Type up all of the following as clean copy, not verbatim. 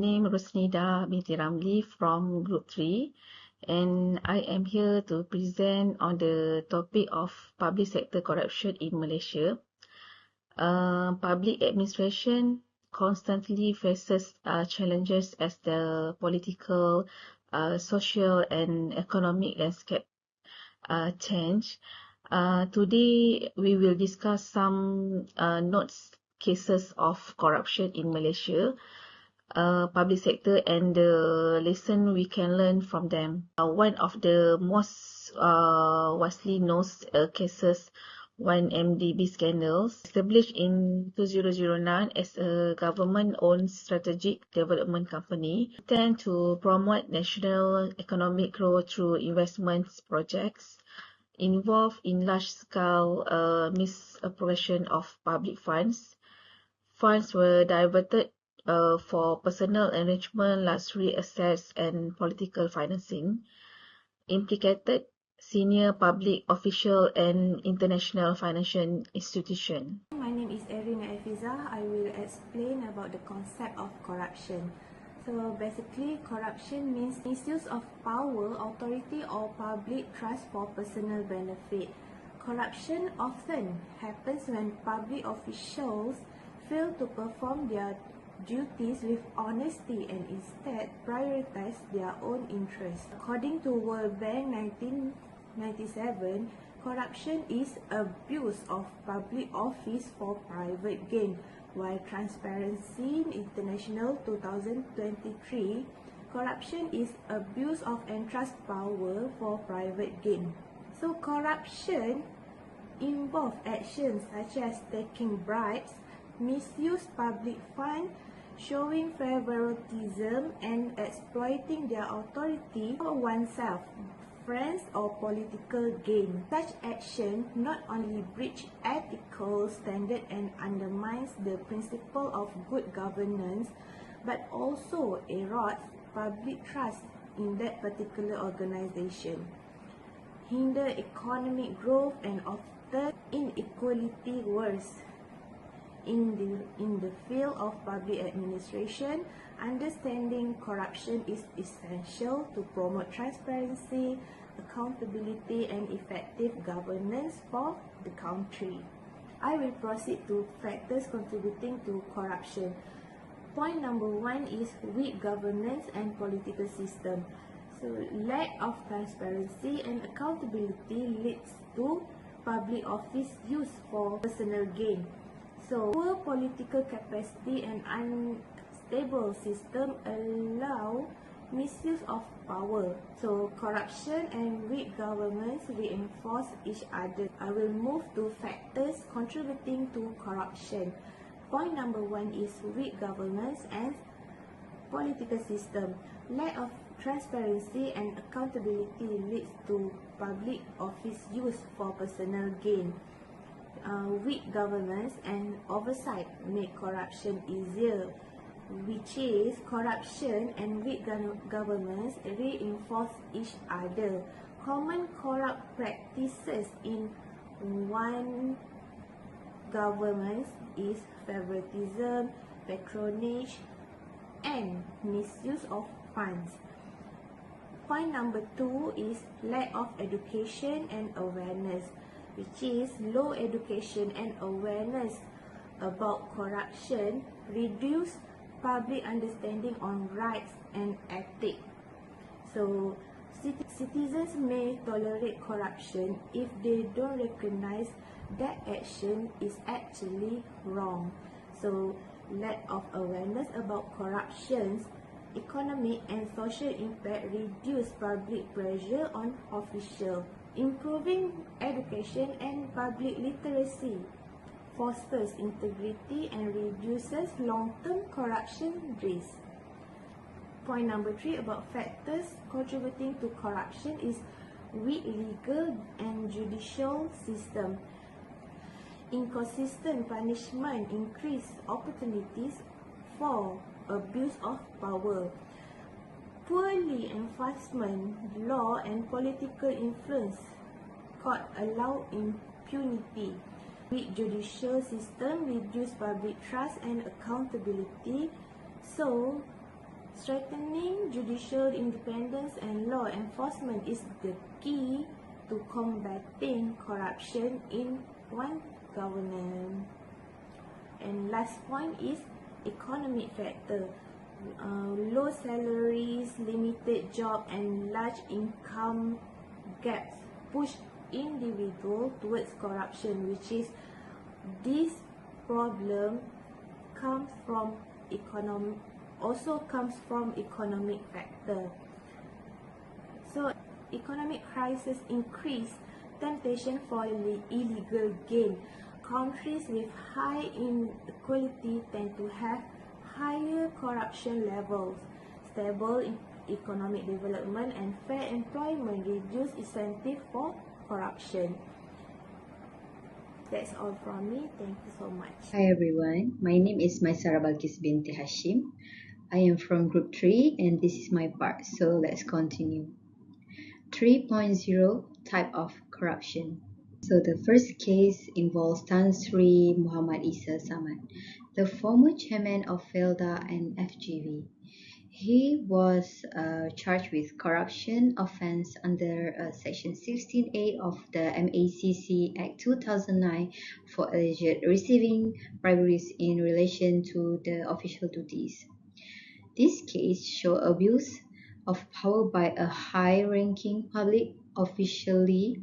Name Rosnida Binti Ramli from Group 3, and I am here to present on the topic of public sector corruption in Malaysia. Public administration constantly faces challenges as the political, social and economic landscape change. Today we will discuss some notes cases of corruption in Malaysia. Public sector and the lesson we can learn from them. One of the most widely known cases, 1MDB scandals, established in 2009 as a government-owned strategic development company, intend to promote national economic growth through investments projects involved in large-scale misappropriation of public funds. Funds were diverted for personal enrichment, luxury assets, and political financing, implicated senior public official and international financial institutions. My name is Erin Efiza. I will explain about the concept of corruption. So basically, corruption means misuse of power, authority, or public trust for personal benefit. Corruption often happens when public officials fail to perform their duties with honesty and instead prioritize their own interests. According to World Bank 1997, corruption is abuse of public office for private gain, while Transparency International 2023, corruption is abuse of entrust power for private gain. So corruption involves actions such as taking bribes, misuse public funds, showing favoritism, and exploiting their authority for oneself, friends, or political gain. Such action not only breach ethical standards and undermines the principle of good governance, but also erodes public trust in that particular organization, hinder economic growth, and often inequality worse. In the field of public administration, understanding corruption is essential to promote transparency, accountability, and effective governance for the country. I will proceed to factors contributing to corruption. Point number 1 is weak governance and political system. So lack of transparency and accountability leads to public office use for personal gain. So poor political capacity and unstable system allow misuse of power. So corruption and weak governments reinforce each other. I will move to factors contributing to corruption. Point number 1 is weak governance and political system. Lack of transparency and accountability leads to public office use for personal gain. Weak governance and oversight make corruption easier, which is corruption and weak governments reinforce each other. Common corrupt practices in one government is favoritism, patronage, and misuse of funds. Point number 2 is lack of education and awareness, which is low education and awareness about corruption reduce public understanding on rights and ethics. So citizens may tolerate corruption if they don't recognize that action is actually wrong. So lack of awareness about corruption's economic and social impact reduce public pressure on officials. Improving education and public literacy fosters integrity and reduces long-term corruption risk. Point number 3 about factors contributing to corruption is weak legal and judicial system. Inconsistent punishment increase opportunities for abuse of power. Poorly enforcement law and political influence court allow impunity. Weak judicial system reduce public trust and accountability, so Strengthening judicial independence and law enforcement is the key to combating corruption in one government. And last point is economic factor. Low salaries, limited job and large income gaps push individual towards corruption, which is this problem comes from economic factor. So economic crisis increase temptation for illegal gain. Countries with high inequality tend to have higher corruption levels. Stable economic development and fair employment reduce incentive for corruption. That's all from me. Thank you so much. Hi everyone, my name is Maisara Balkis binti Hashim. I am from Group 3 and this is my part, so let's continue. 3.0 Type of Corruption. So the first case involves Tan Sri Muhammad Isa Samad, the former chairman of FELDA and FGV. He was charged with corruption offence under Section 16A of the MACC Act 2009 for alleged receiving briberies in relation to the official duties. This case shows abuse of power by a high-ranking public officially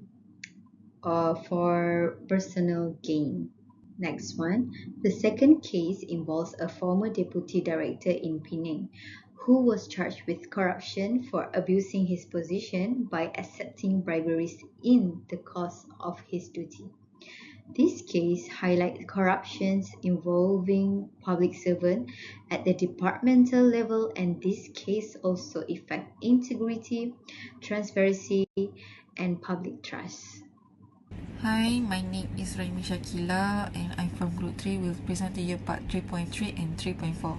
for personal gain. Next one, the second case involves a former deputy director in Penang who was charged with corruption for abusing his position by accepting briberies in the course of his duty. This case highlights corruptions involving public servants at the departmental level, and this case also affects integrity, transparency, and public trust. Hi, my name is Raimi Shakila and I'm from Group 3. We'll present to you part 3.3 and 3.4.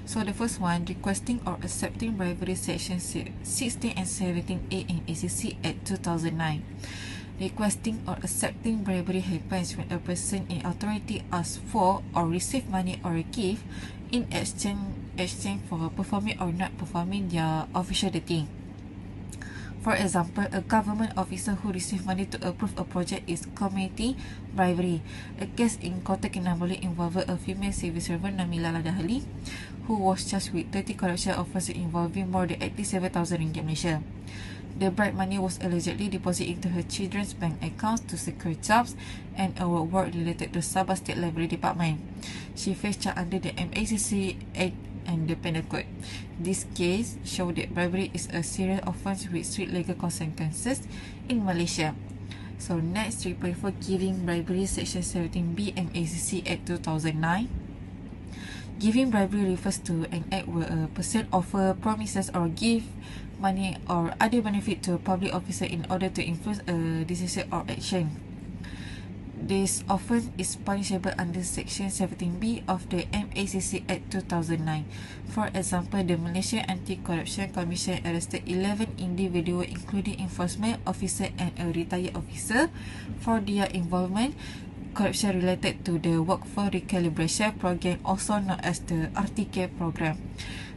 So the first one, requesting or accepting bribery section 16 and 17A in ACC Act 2009. Requesting or accepting bribery happens when a person in authority asks for or receive money or a gift in exchange for performing or not performing their official duty. For example, a government officer who receives money to approve a project is committing bribery. A case in Kota Kinabalu involved a female civil servant Namila Ladahali who was charged with 30 corruption offences involving more than 87,000 ringgit Malaysia. The bribe money was allegedly deposited into her children's bank accounts to secure jobs and award work related to Sabah State Library Department. She faced charge under the MACC Act and the Penal Code. This case showed that bribery is a serious offence with strict legal consequences in Malaysia. So next, 3.4 Giving bribery, Section 17B MACC Act 2009. Giving bribery refers to an act where a person offers promises or give money or other benefit to a public officer in order to influence a decision or action. This offence is punishable under Section 17B of the MACC Act 2009. For example, the Malaysian Anti-Corruption Commission arrested 11 individuals including enforcement officer and a retired officer for their involvement corruption related to the workforce recalibration program, also known as the RTK program.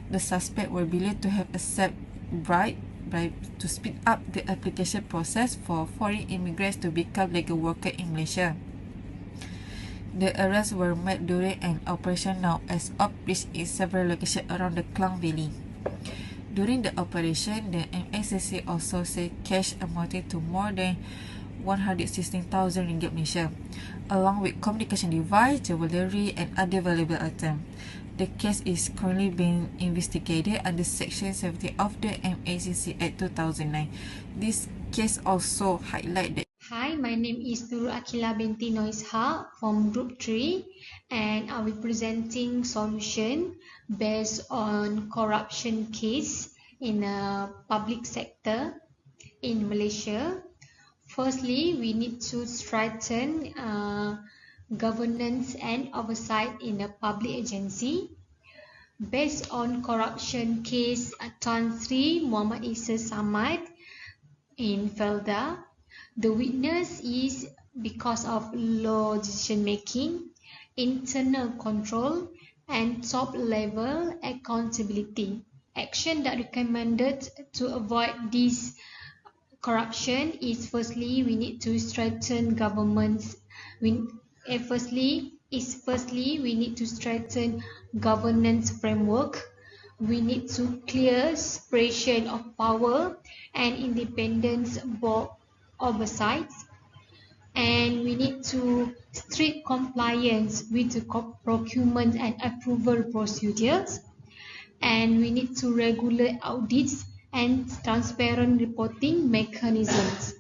The suspect were believed to have accepted bribe to speed up the application process for foreign immigrants to become legal workers in Malaysia. The arrests were made during an operation known as Outreach in several locations around the Klang Valley. During the operation, the MACC also said cash amounting to more than 116,000 ringgit Malaysia, along with communication device, jewellery and other valuable items. The case is currently being investigated under Section 70 of the MACC Act 2009. This case also highlights that. Hi, my name is Nurul Akila binti Noisha from Group 3 and I'll be presenting solution based on corruption case in a public sector in Malaysia. Firstly, we need to strengthen governance and oversight in a public agency. Based on corruption case Tan Sri Muhammad Isa Samad in Felda, the witness is because of low decision making, internal control and top level accountability. action that recommended to avoid this corruption is firstly we need to strengthen governments. Firstly we need to strengthen governance framework. We need to clear separation of power and independence board oversight, and we need to strict compliance with the procurement and approval procedures, and we need to regulate audits and transparent reporting mechanisms.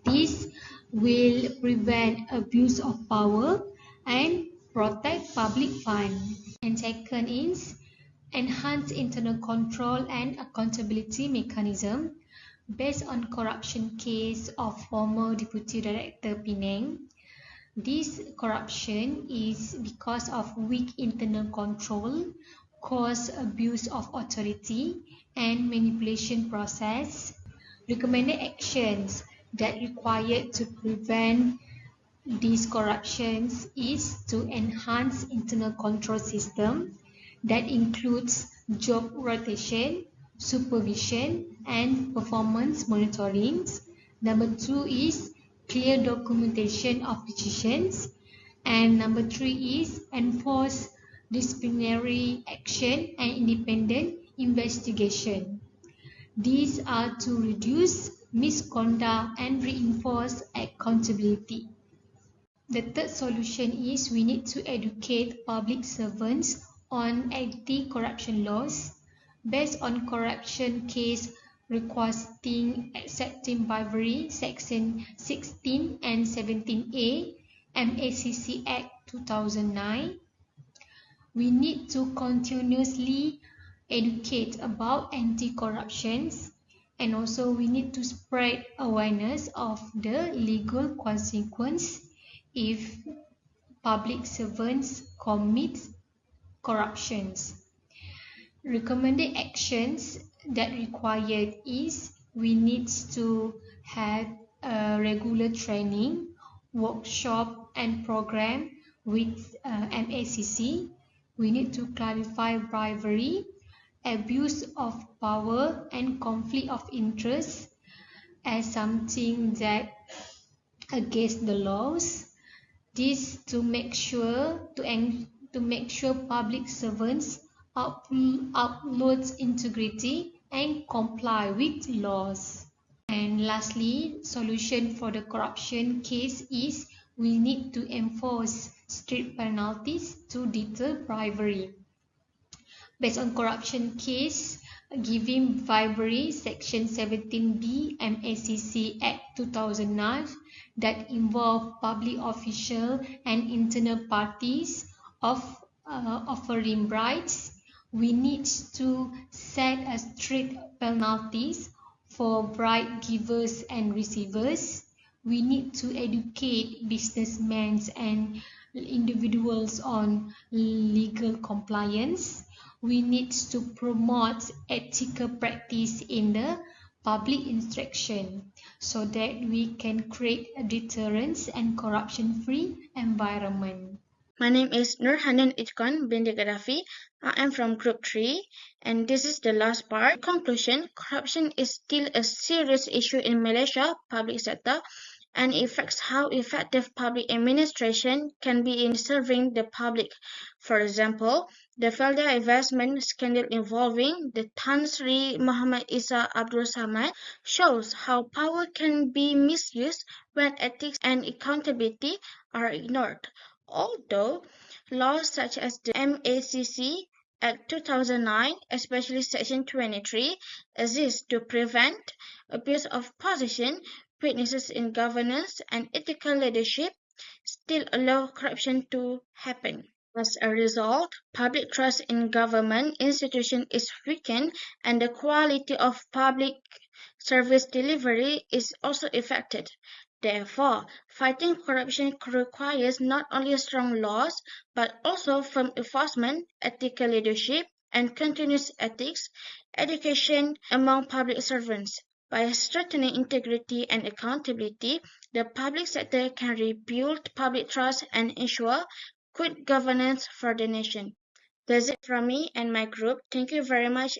This will prevent abuse of power and protect public funds. And second is enhance internal control and accountability mechanism. Based on corruption case of former Deputy Director Penang, this corruption is because of weak internal control, cause abuse of authority, and manipulation process. Recommended actions that required to prevent these corruptions is to enhance internal control system that includes job rotation, supervision, and performance monitoring. Number 2 is clear documentation of decisions. And number 3 is enforce disciplinary action and independent investigation. These are to reduce misconduct and reinforce accountability. The third solution is we need to educate public servants on anti-corruption laws. Based on corruption case requesting accepting bribery, Section 16 and 17A, MACC Act 2009, we need to continuously educate about anti-corruption, and also we need to spread awareness of the legal consequence if public servants commit corruptions. Recommended actions that required is we need to have a regular training, workshop and program with MACC. We need to clarify bribery, abuse of power and conflict of interest as something that against the laws. This to make sure public servants uphold integrity and comply with laws. And lastly, solution for the corruption case is we need to enforce strict penalties to deter bribery. Based on corruption case, giving bribery, Section 17B MACC Act 2009 that involve public official and internal parties of offering bribes, we need to set a strict penalties for bribe givers and receivers. We need to educate businessmen and individuals on legal compliance. We need to promote ethical practice in the public instruction so that we can create a deterrence and corruption-free environment. My name is Nurhanan Ijkan binti Gaddafi. I am from Group 3, and this is the last part. In conclusion, corruption is still a serious issue in Malaysia public sector and affects how effective public administration can be in serving the public. For example, the Felda investment scandal involving the Tan Sri Muhammad Isa Abdul Samad shows how power can be misused when ethics and accountability are ignored. Although laws such as the MACC Act 2009, especially Section 23, exist to prevent abuse of position, weaknesses in governance, and ethical leadership, still allow corruption to happen. As a result, public trust in government institutions is weakened and the quality of public service delivery is also affected. Therefore, fighting corruption requires not only strong laws, but also firm enforcement, ethical leadership, and continuous ethics education among public servants. By strengthening integrity and accountability, the public sector can rebuild public trust and ensure good governance for the nation. That's it from me and my group. Thank you very much.